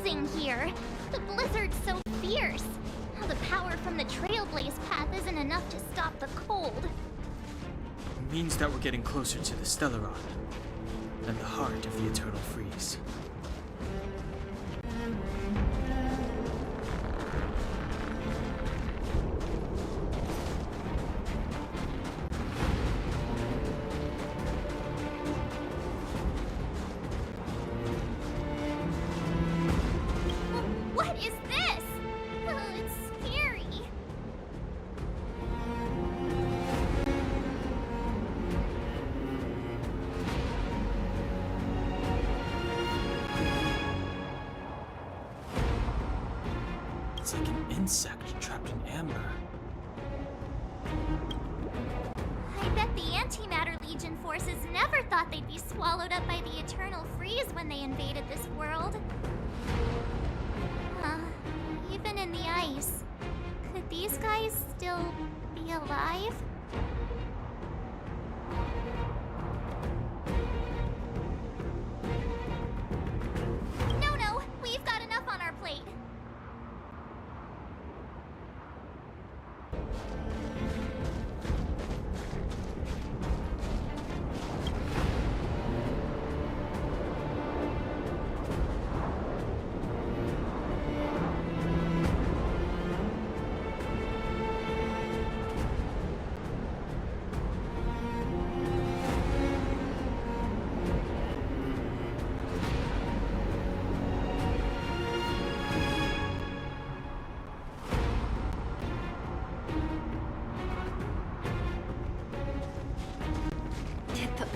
freezing here. The blizzard's so fierce. The power from the trailblaze path isn't enough to stop the cold. It means that we're getting closer to the Stellaron, and the heart of the eternal freeze. What is this? It's scary. It's like an insect trapped in amber. I bet the Antimatter Legion forces never thought they'd be swallowed up by the eternal freeze when they invaded this world. Even in the ice, could these guys still be alive? No, we've got enough on our plate.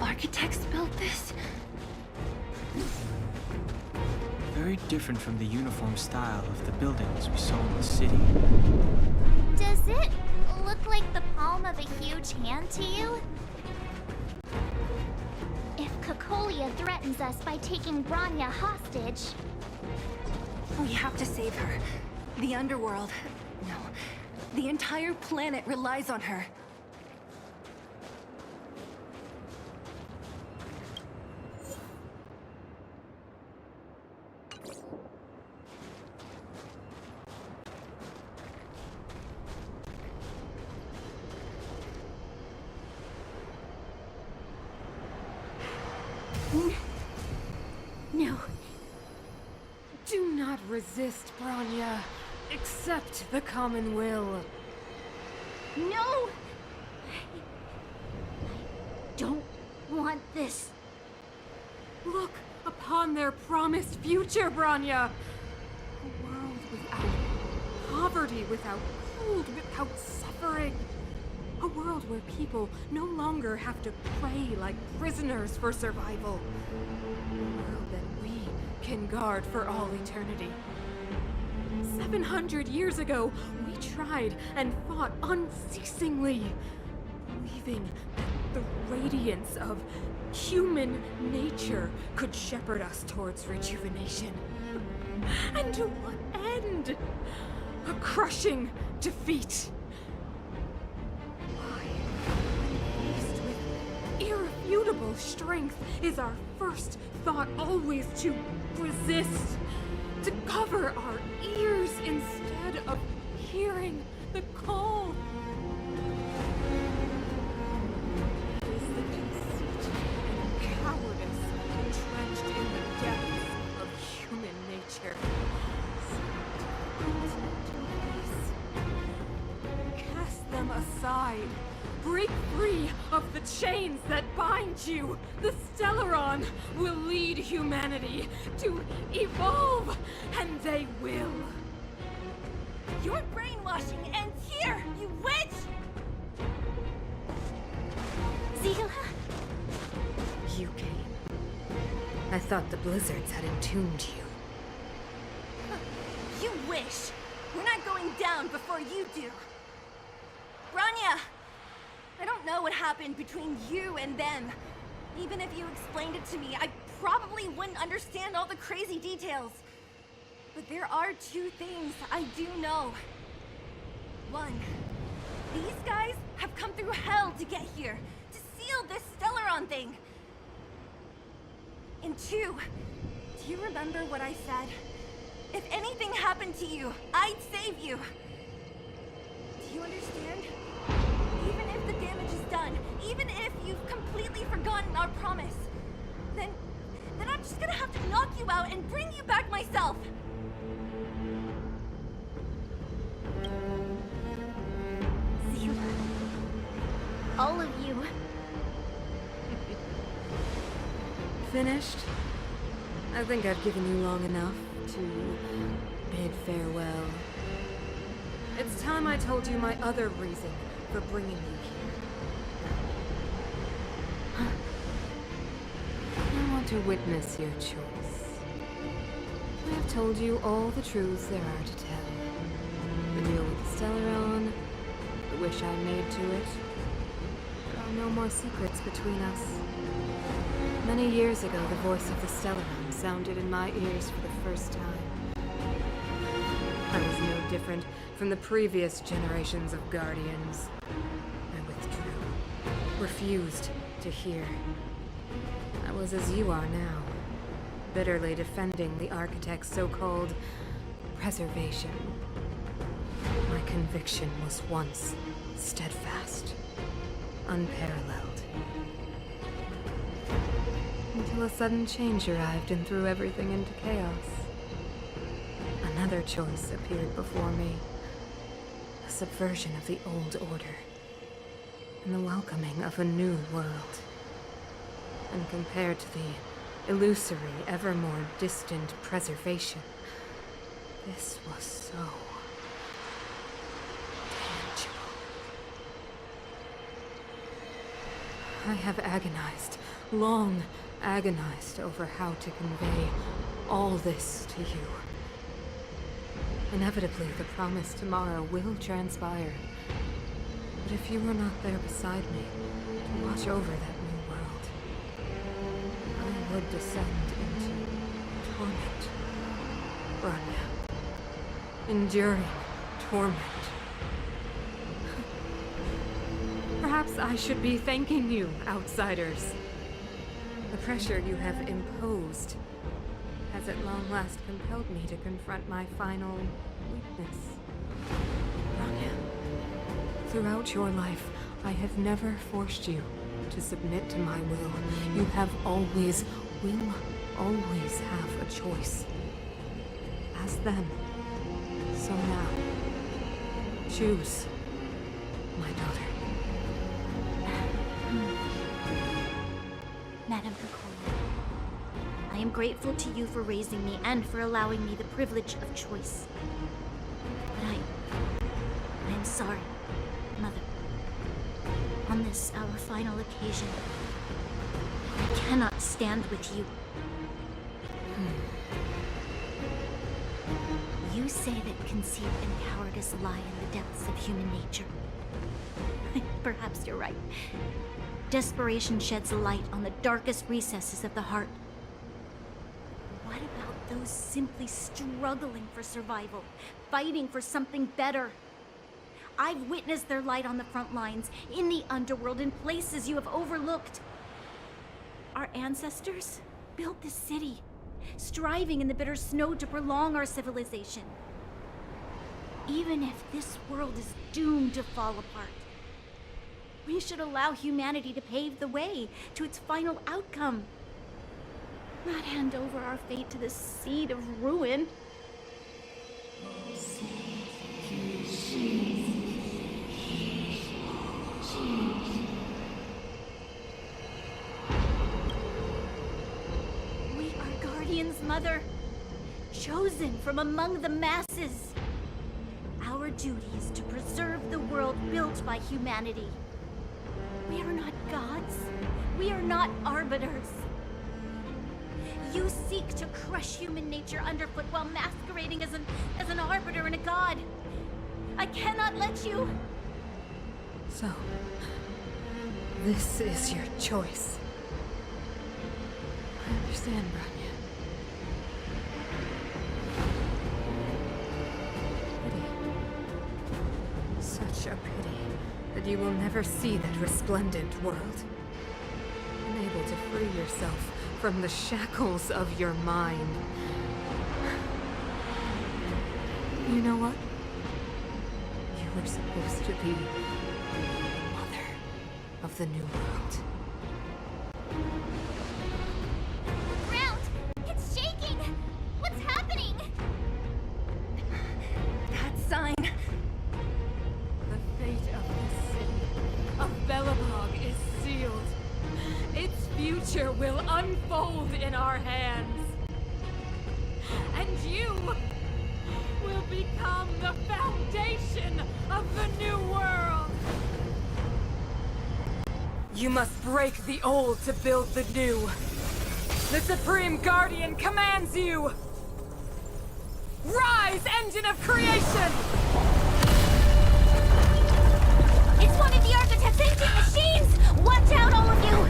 Architects built this? Very different from the uniform style of the buildings we saw in the city. Does it look like the palm of a huge hand to you? If Cocolia threatens us by taking Bronya hostage... We have to save her. The underworld... No. The entire planet relies on her. No. Do not resist, Bronya. Accept the common will. No! I don't want this. Look upon their promised future, Bronya! A world without poverty, without cold, without suffering. A world where people no longer have to pray like prisoners for survival. A world that we can guard for all eternity. 700 years ago, we tried and fought unceasingly, believing that the radiance of human nature could shepherd us towards rejuvenation. And to what end? A crushing defeat. Why, when faced with irrefutable strength, is our first thought always to resist? To cover our ears instead of hearing the call? It is the conceit and cowardice entrenched in the depths of human nature. Cast them aside. Break free of the chains that bind you. The Stellaron will lead humanity to evolve, and they will. Your brainwashing ends here, you witch! Zila? You came. I thought the blizzards had entombed you. You wish! We're not going down before you do. Bronya! I don't know what happened between you and them. Even if you explained it to me, I probably wouldn't understand all the crazy details. But there are two things I do know. One, these guys have come through hell to get here, to seal this Stellaron thing. And two, do you remember what I said? If anything happened to you, I'd save you. Do you understand? Even if the damage is done, even if you've completely forgotten our promise, then I'm just gonna have to knock you out and bring you back myself. Zero. All of you. Finished? I think I've given you long enough to bid farewell. It's time I told you my other reason for bringing you here. I want to witness your choice. I have told you all the truths there are to tell. The deal with the Stellaron, the wish I made to it. There are no more secrets between us. Many years ago, the voice of the Stellaron sounded in my ears for the first time. I was no different from the previous generations of Guardians. I withdrew, refused to hear. I was as you are now, bitterly defending the Architect's so-called preservation. My conviction was once steadfast, unparalleled. Until a sudden change arrived and threw everything into chaos. Another choice appeared before me. A subversion of the old order. And the welcoming of a new world. And compared to the illusory, ever more distant preservation, this was so tangible. I have agonized, long agonized over how to convey all this to you. Inevitably, the promised tomorrow will transpire. But if you were not there beside me to watch over that new world, I would descend into torment. Bronya. Enduring torment. Perhaps I should be thanking you, outsiders. The pressure you have imposed has at long last compelled me to confront my final weakness. Bronya, throughout your life, I have never forced you to submit to my will. You have always, will always have a choice. As then, so now. Choose, my daughter. Madam Cocolia, I am grateful to you for raising me and for allowing me the privilege of choice. But I am sorry, Mother. On this, our final occasion, I cannot stand with you. You say that conceit and cowardice lie in the depths of human nature. Perhaps you're right. Desperation sheds a light on the darkest recesses of the heart. What about those simply struggling for survival, fighting for something better? I've witnessed their light on the front lines, in the underworld, in places you have overlooked. Our ancestors built this city, striving in the bitter snow to prolong our civilization. Even if this world is doomed to fall apart, we should allow humanity to pave the way to its final outcome. Not hand over our fate to the seed of ruin. We are guardians, Mother. Chosen from among the masses. Our duty is to preserve the world built by humanity. We are not gods. We are not arbiters. You seek to crush human nature underfoot while masquerading as an arbiter and a god. I cannot let you. So, this is your choice. I understand, Bronya. Pity. Such a pity that you will never see that resplendent world. Unable to free yourself from the shackles of your mind. You know what? You were supposed to be the mother of the new world. The ground! It's shaking! What's happening? That sign. The fate of the city of Belobog is sealed. Its future will unfold in our hands. And you will become the foundation of the new world. You must break the old to build the new. The Supreme Guardian commands you! Rise, engine of creation! It's one of the architect's ancient machines! Watch out, all of you!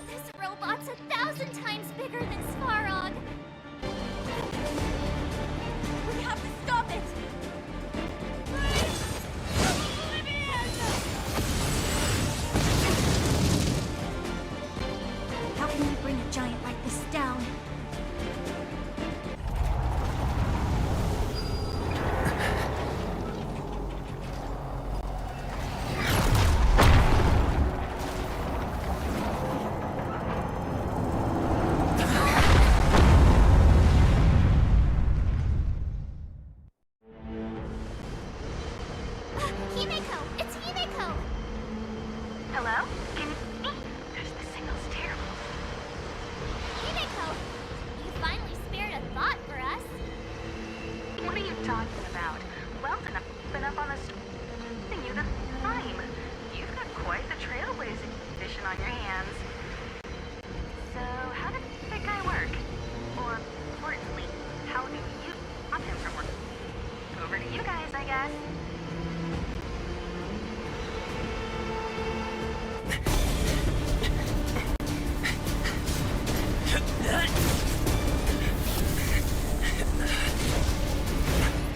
This robot's 1,000 times bigger than Svarog. We have to stop it! How can we bring a giant like this down? Himeko! It's Himeko! Hello? Can you see me? The signal's terrible. Himeko! You finally spared a thought for us. What are you talking about? Weldon, I've been up on the street you the time. You've got quite the trailblazing mission on your hands. So, how did that guy work? Or, importantly, how do you stop him from working? Over to you guys, I guess.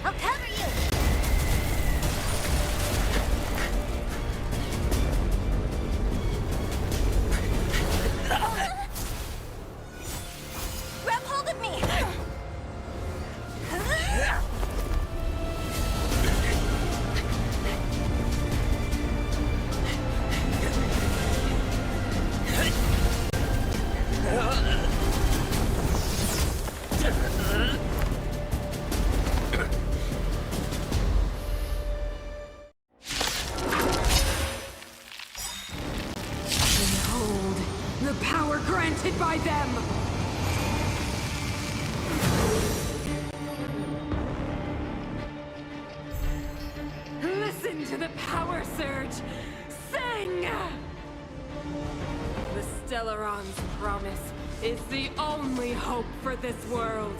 I'll cover you! Grab hold of me! Behold, the power granted by them! Listen to the power surge! Sing! The Stellaron's promise is the only hope for this world.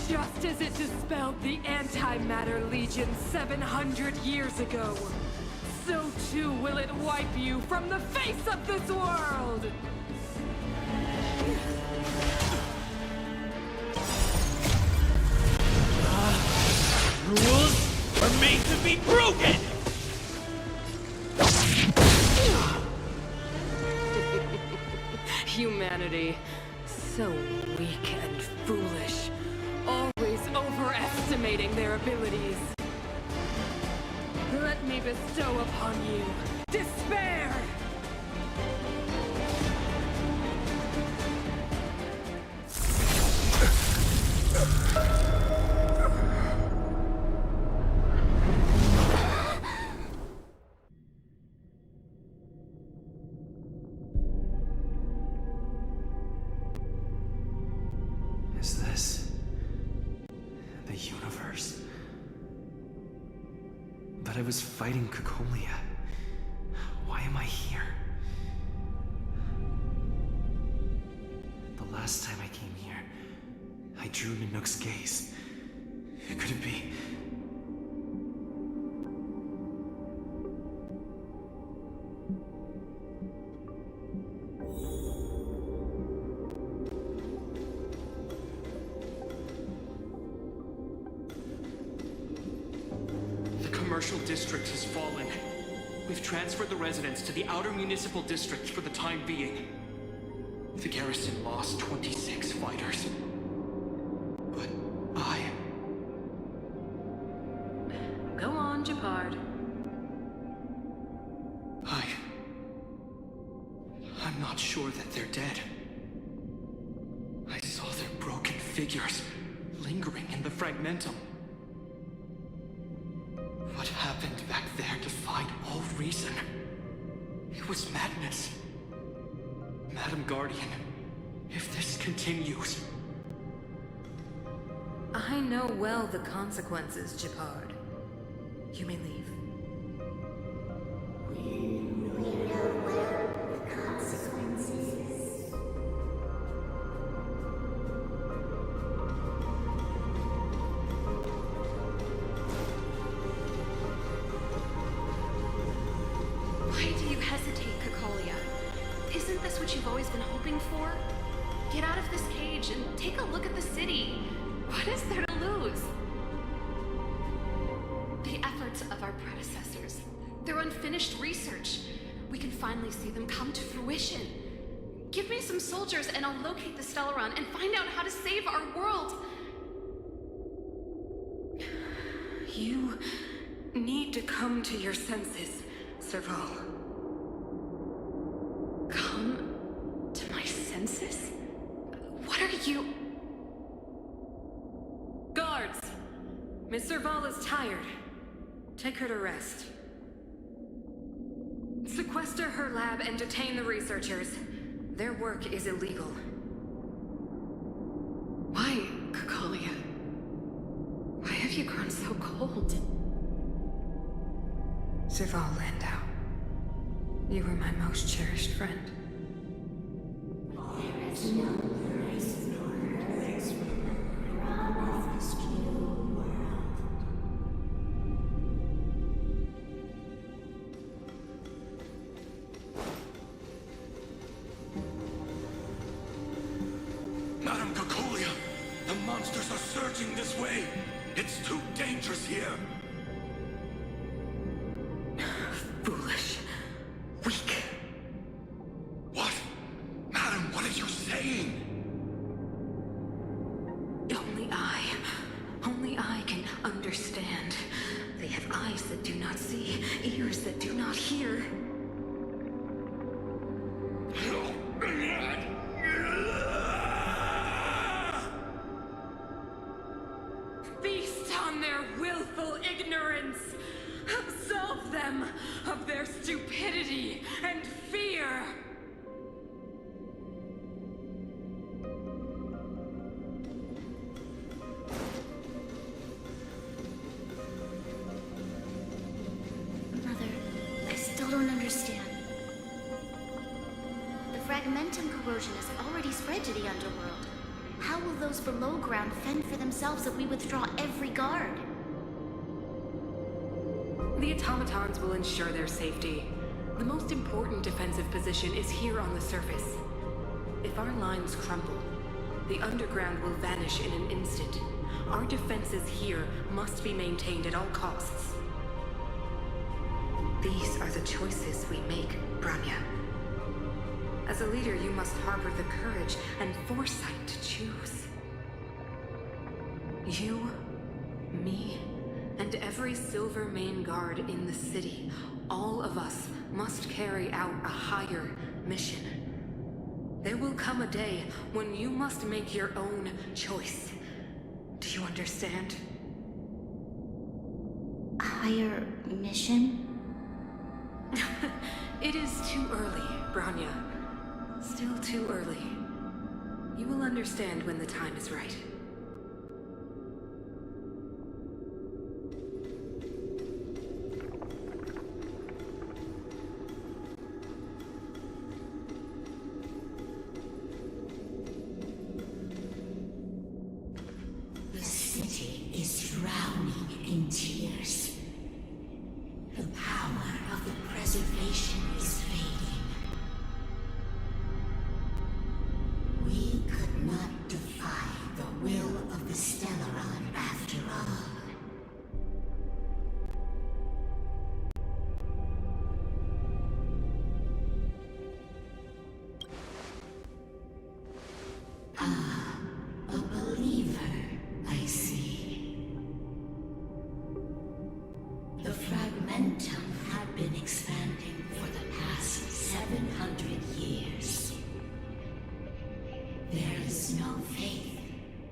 Just as it dispelled the Antimatter Legion 700 years ago, so too will it wipe you from the face of this world! Rules are made to be broken! Humanity, so weak and foolish, always overestimating their abilities. Let me bestow upon you despair! Is this the universe? But I was fighting Cocolia. Why am I here? The last time I came here, I drew Nanook's gaze. Could it be? commercial district has fallen. We've transferred the residents to the outer municipal districts for the time being. The garrison lost 26 fighters. But Go on, Japard. I'm not sure that they're dead. I saw their broken figures lingering in the fragmentum. What happened back there defied all reason. It was madness. Madam Guardian, if this continues... I know well the consequences, Japard. You may leave. Why do you hesitate, Cocolia? Isn't this what you've always been hoping for? Get out of this cage and take a look at the city. What is there to lose? The efforts of our predecessors, their unfinished research. We can finally see them come to fruition. Give me some soldiers and I'll locate the Stellaron and find out how to save our world. You need to come to your senses, Serval. Come to my senses? What are you... Guards! Miss Serval is tired. Take her to rest. Sequester her lab and detain the researchers. Their work is illegal. Why, Cocolia? Why have you grown so cold? Serval Landau, you were my most cherished friend. Madam Cocolia, the monsters are surging this way. It's too dangerous here. Foolish. Weak. What? Madam, what are you saying? Only I can understand. They have eyes that do not see, ears that do not hear. Feast on their willful ignorance! Absolve them of their stupidity and fear! Mother, I still don't understand. The fragmentum corrosion has already spread to the underworld. How will those below ground fend for themselves if we withdraw every guard? The automatons will ensure their safety. The most important defensive position is here on the surface. If our lines crumble, the underground will vanish in an instant. Our defenses here must be maintained at all costs. These are the choices we make, Branya. As a leader, you must harbor the courage and foresight to choose. You, me, and every Silver Main Guard in the city, all of us must carry out a higher mission. There will come a day when you must make your own choice. Do you understand? A higher mission? It is too early, Branya. Still too early. You will understand when the time is right. The city is drowning in tears. The power of the preservation is fading. We could not defy the will There is no faith,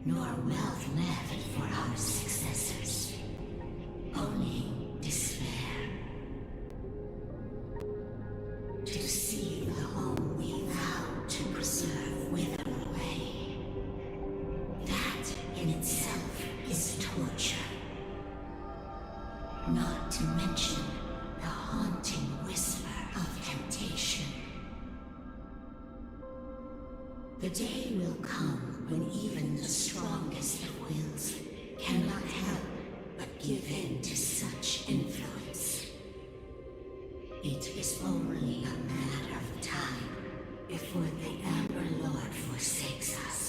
nor wealth left for our successors. Only despair. To see the home we vowed to preserve wither away. That in itself is torture. Not to mention the haunting whisper of temptation. The day will come when even the strongest of wills cannot help but give in to such influence. It is only a matter of time before the Amber Lord forsakes us.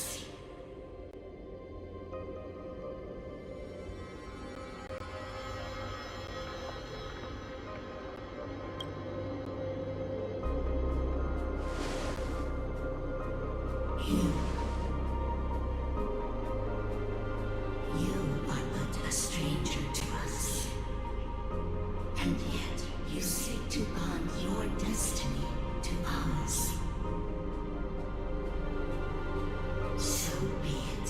You are but a stranger to us. And yet you seek to bond your destiny to ours. So be it.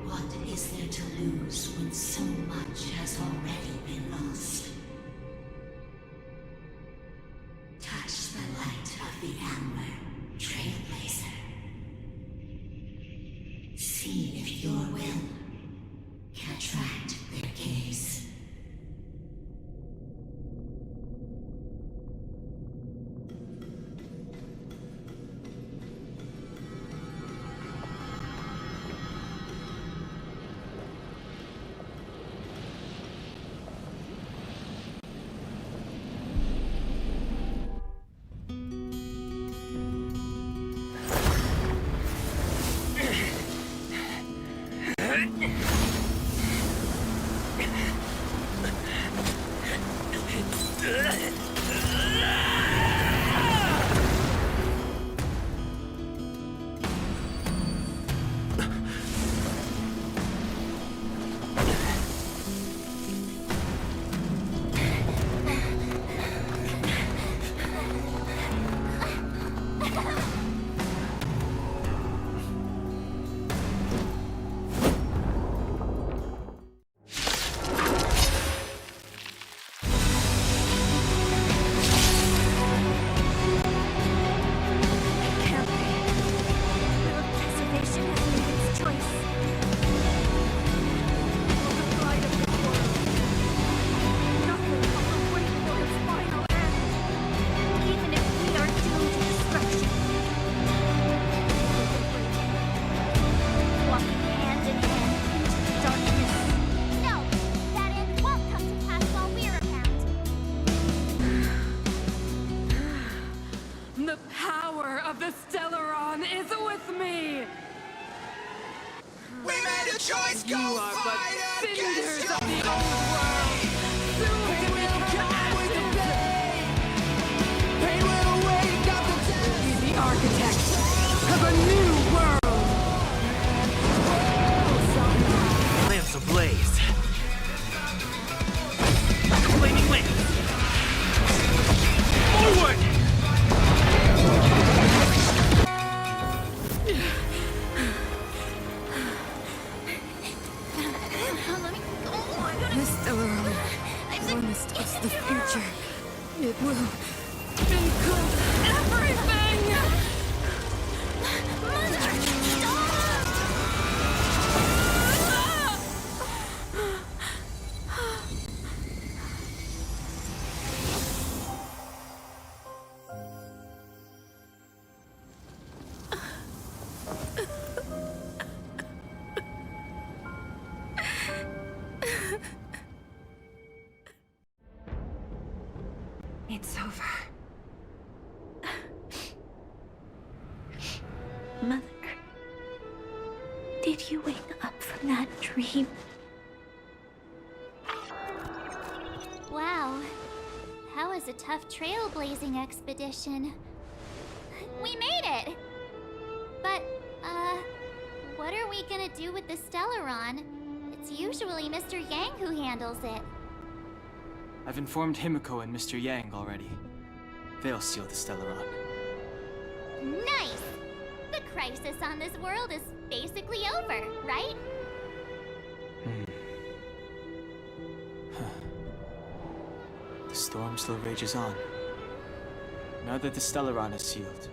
What is there to lose when so much has already been lost? Touch the light of the amber, trailblazer. See if your will can attract their gaze. choice, you are but cinders of the old world. Soon it will come with the day. Pain will wake up the dead. Be the architect of a new world. Lamps ablaze. Flaming lamps. Forward! The future. It will include everything! Mother, stop! It's over. Mother, did you wake up from that dream? Wow. That was a tough trailblazing expedition. We made it! But, what are we gonna do with the Stellaron? It's usually Mr. Yang who handles it. I've informed Himiko and Mr. Yang already. They'll steal the Stellaron. Nice! crisis on this world is basically over, right? The storm still rages on. Now that the Stellaron is sealed,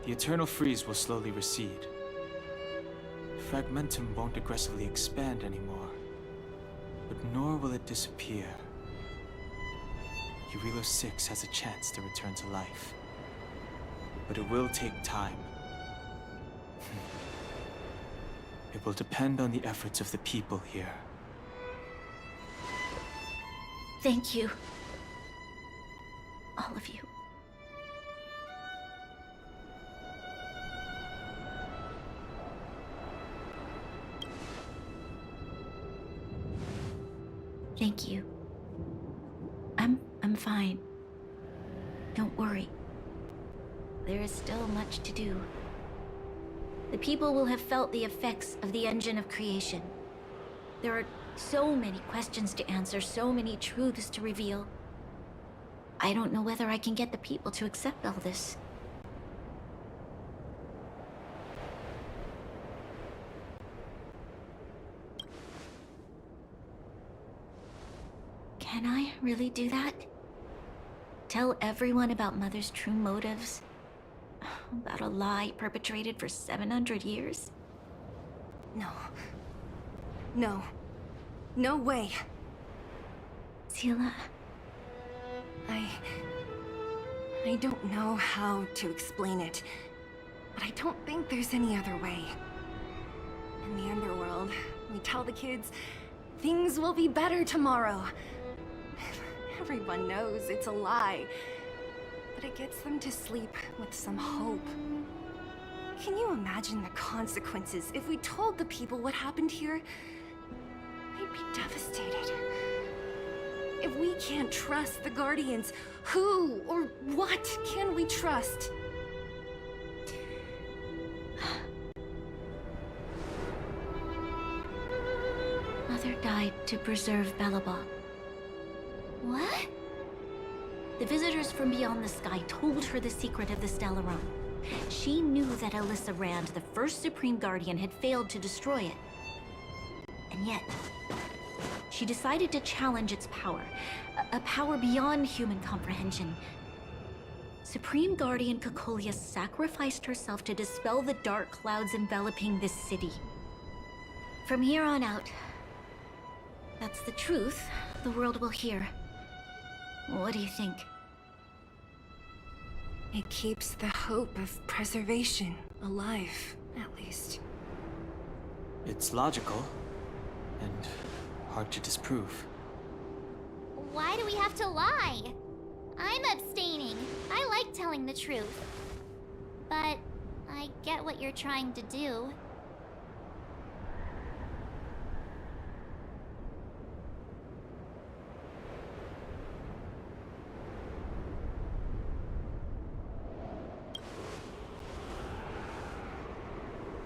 the eternal freeze will slowly recede. Fragmentum won't aggressively expand anymore, but nor will it disappear. Urilo 6 has a chance to return to life, but it will take time. It will depend on the efforts of the people here. Thank you. All of you. Thank you. I'm fine. Don't worry. There is still much to do. The people will have felt the effects of the engine of creation. There are so many questions to answer, so many truths to reveal. I don't know whether I can get the people to accept all this. Can I really do that? Tell everyone about Mother's true motives? About a lie perpetrated for 700 years? No. No. No way. Seela, I don't know how to explain it, but I don't think there's any other way. In the underworld, we tell the kids, things will be better tomorrow. Everyone knows it's a lie, but it gets them to sleep with some hope. Can you imagine the consequences if we told the people what happened here? They'd be devastated. If we can't trust the Guardians, who or what can we trust? Mother died to preserve Belobog. What? The visitors from beyond the sky told her the secret of the Stellaron. She knew that Alyssa Rand, the first Supreme Guardian, had failed to destroy it. And yet, she decided to challenge its power. A power beyond human comprehension. Supreme Guardian Cocolia sacrificed herself to dispel the dark clouds enveloping this city. From here on out, that's the truth the world will hear. What do you think? It keeps the hope of preservation alive, at least. It's logical, and hard to disprove. Why do we have to lie? I'm abstaining. I like telling the truth. But I get what you're trying to do.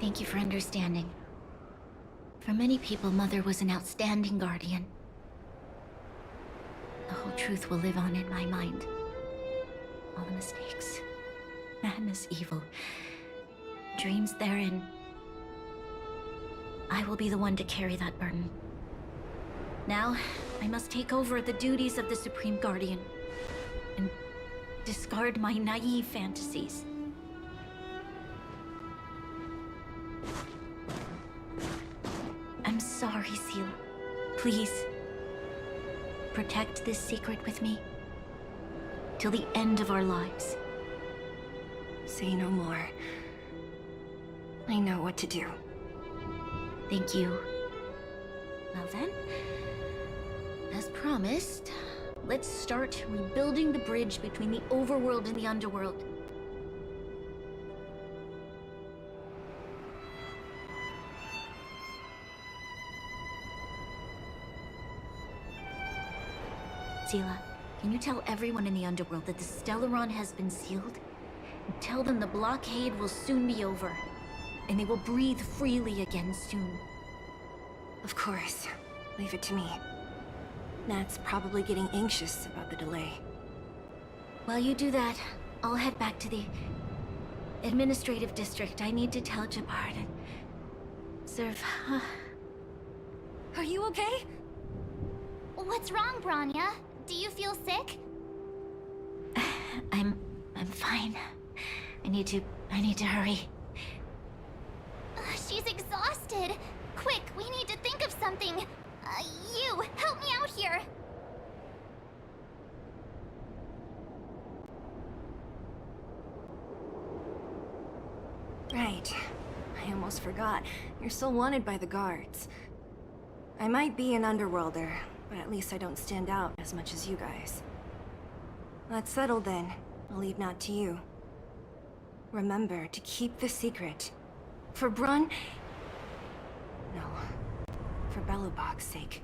Thank you for understanding. For many people, Mother was an outstanding guardian. The whole truth will live on in my mind. All the mistakes, madness, evil, dreams therein. I will be the one to carry that burden. Now, I must take over the duties of the Supreme Guardian and discard my naive fantasies. I'm sorry, Seela. Please, protect this secret with me till the end of our lives. Say no more. I know what to do. Thank you. Well then, as promised, let's start rebuilding the bridge between the overworld and the underworld. Seela, can you tell everyone in the underworld that the Stellaron has been sealed? And tell them the blockade will soon be over, and they will breathe freely again soon. Of course. Leave it to me. Nat's probably getting anxious about the delay. While you do that, I'll head back to administrative district. I need to tell Jabard. Serve. Are you okay? What's wrong, Branya? Do you feel sick? I'm fine. I need to hurry. She's exhausted. Quick, we need to think of something. You, help me out here. Right. I almost forgot. You're still wanted by the guards. I might be an underworlder, but at least I don't stand out as much as you guys. That's settled then. I'll leave that to you. Remember to keep the secret. For Brun... No. For Belobog's sake.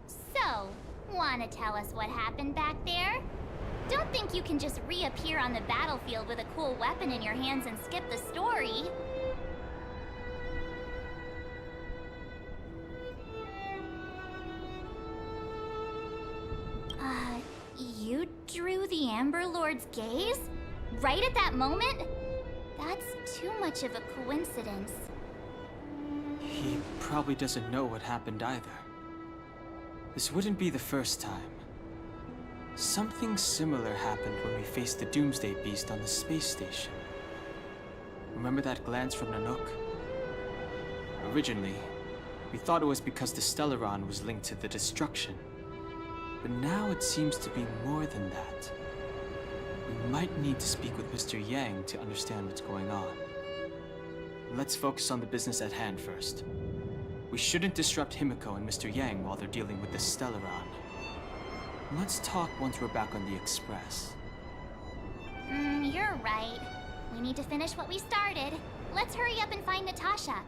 So, wanna tell us what happened back there? Don't think you can just reappear on the battlefield with a cool weapon in your hands and skip the story. You drew the Amber Lord's gaze? Right at that moment? That's too much of a coincidence. He probably doesn't know what happened either. This wouldn't be the first time. Something similar happened when we faced the Doomsday Beast on the space station. Remember that glance from Nanook? Originally, we thought it was because the Stellaron was linked to the destruction. But now it seems to be more than that. We might need to speak with Mr. Yang to understand what's going on. Let's focus on the business at hand first. We shouldn't disrupt Himiko and Mr. Yang while they're dealing with the Stellaron. Let's talk once we're back on the Express. You're right. We need to finish what we started. Let's hurry up and find Natasha.